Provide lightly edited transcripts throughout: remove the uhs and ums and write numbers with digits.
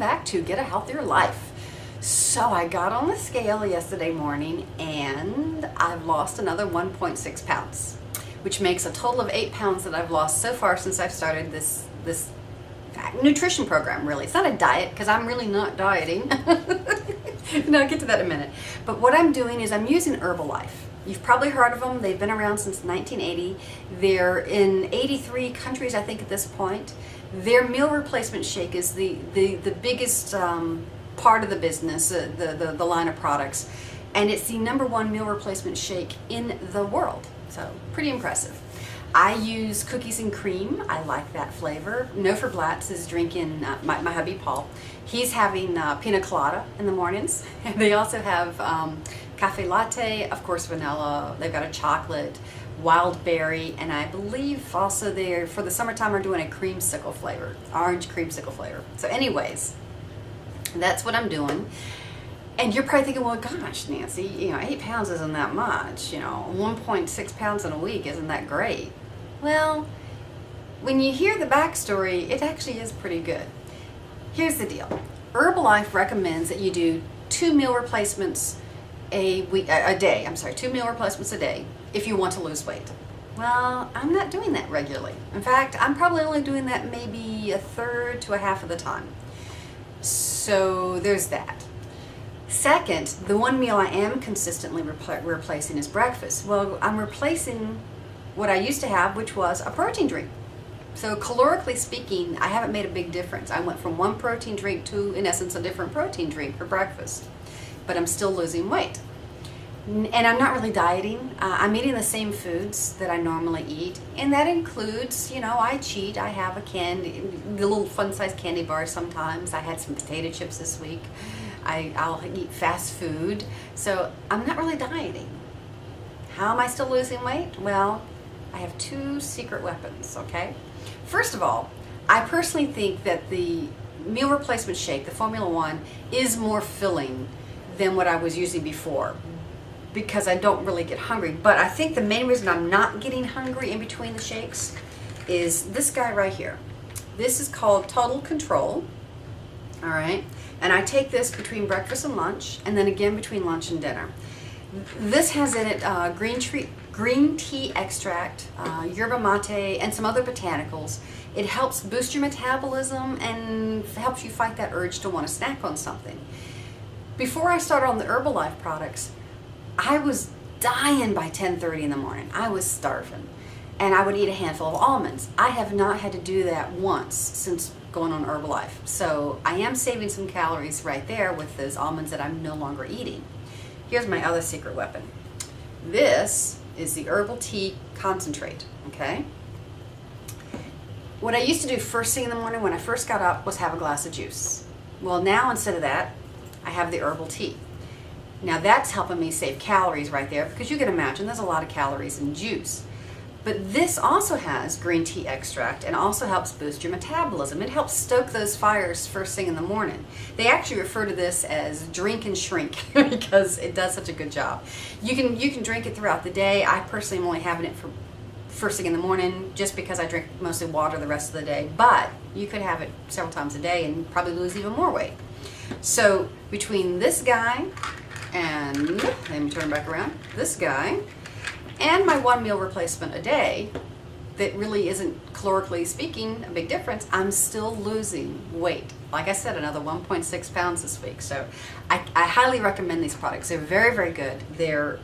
back to Get a Healthier Life. So I got on the scale yesterday morning and I've lost another 1.6 pounds, which makes a total of 8 pounds that I've lost so far since I've started this nutrition program. Really, it's not a diet because I'm really not dieting. No, I'll get to that in a minute. But what I'm doing is I'm using Herbalife. You've probably heard of them. They've been around since 1980. They're in 83 countries, I think, at this point. Their meal replacement shake is the biggest part of the business, the line of products. And it's the #1 meal replacement shake in the world. So pretty impressive. I use cookies and cream. I like that flavor. No for Blatz is drinking, my hubby Paul, he's having pina colada in the mornings. And they also have cafe latte, of course vanilla, they've got a chocolate, wild berry, and I believe also they're, for the summertime, are doing a creamsicle flavor, orange creamsicle flavor. So anyways, that's what I'm doing. And you're probably thinking, well, gosh, Nancy, 8 pounds isn't that much. 1.6 pounds in a week isn't that great. Well, when you hear the backstory, it actually is pretty good. Here's the deal. Herbalife recommends that you do 2 meal replacements a day. I'm sorry, 2 meal replacements a day if you want to lose weight. Well, I'm not doing that regularly. In fact, I'm probably only doing that maybe a third to a half of the time. So there's that. Second, the one meal I am consistently replacing is breakfast. Well, I'm replacing what I used to have, which was a protein drink. So calorically speaking, I haven't made a big difference. I went from one protein drink to, in essence, a different protein drink for breakfast. But I'm still losing weight. And I'm not really dieting. I'm eating the same foods that I normally eat. And that includes, I cheat. I have the little fun-sized candy bars sometimes. I had some potato chips this week. I'll eat fast food. So I'm not really dieting. How am I still losing weight? Well, I have 2 secret weapons, okay? First of all, I personally think that the meal replacement shake, the Formula 1, is more filling than what I was using before because I don't really get hungry. But I think the main reason I'm not getting hungry in between the shakes is this guy right here. This is called Total Control, all right? And I take this between breakfast and lunch, and then again between lunch and dinner. This has in it green tea extract, yerba mate, and some other botanicals. It helps boost your metabolism and helps you fight that urge to want to snack on something. Before I started on the Herbalife products, I was dying by 10:30 in the morning. I was starving. And I would eat a handful of almonds. I have not had to do that once since going on Herbalife. So I am saving some calories right there with those almonds that I'm no longer eating. Here's my other secret weapon. This is the herbal tea concentrate, okay? What I used to do first thing in the morning when I first got up was have a glass of juice. Well, now instead of that, I have the herbal tea. Now that's helping me save calories right there because you can imagine there's a lot of calories in juice. But this also has green tea extract and also helps boost your metabolism. It helps stoke those fires first thing in the morning. They actually refer to this as drink and shrink because it does such a good job. You can drink it throughout the day. I personally am only having it for first thing in the morning just because I drink mostly water the rest of the day. But you could have it several times a day and probably lose even more weight. So between this guy and, let me turn back around, this guy, and my 1 meal replacement a day, that really isn't calorically speaking a big difference, I'm still losing weight. Like I said, another 1.6 pounds this week. So I highly recommend these products. They're very, very good. They're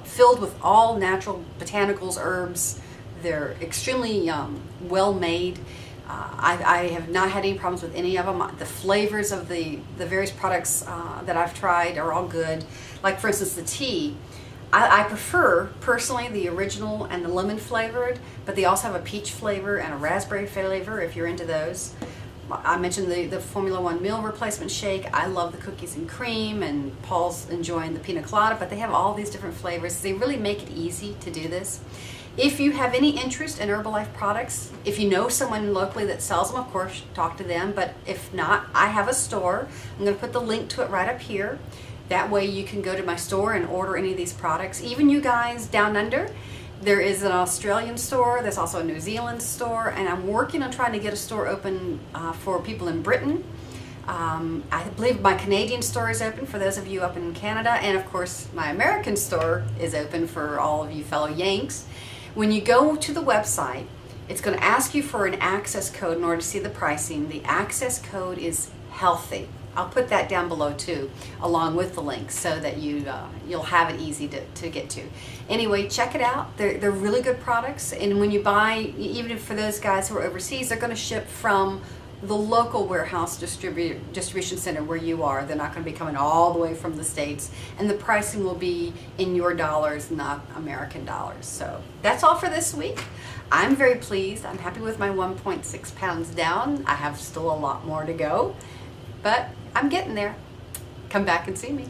filled with all natural botanicals, herbs. They're extremely well made. I have not had any problems with any of them. The flavors of the various products that I've tried are all good. Like for instance, the tea. I prefer, personally, the original and the lemon flavored, but they also have a peach flavor and a raspberry flavor if you're into those. I mentioned the Formula 1 meal replacement shake. I love the cookies and cream, and Paul's enjoying the pina colada, but they have all these different flavors. They really make it easy to do this. If you have any interest in Herbalife products, if you know someone locally that sells them, of course, talk to them. But if not, I have a store. I'm going to put the link to it right up here. That way you can go to my store and order any of these products. Even you guys down under, there is an Australian store, there's also a New Zealand store, and I'm working on trying to get a store open for people in Britain. I believe my Canadian store is open for those of you up in Canada, and of course my American store is open for all of you fellow Yanks. When you go to the website, it's going to ask you for an access code in order to see the pricing. The access code is healthy. I'll put that down below too, along with the link, so that you'll have it easy to get to. Anyway, check it out. They're really good products, and when you buy, even for those guys who are overseas, they're going to ship from the local warehouse distribution center where you are. They're not going to be coming all the way from the States, and the pricing will be in your dollars, not American dollars. So that's all for this week. I'm very pleased. I'm happy with my 1.6 pounds down. I have still a lot more to go, but I'm getting there. Come back and see me.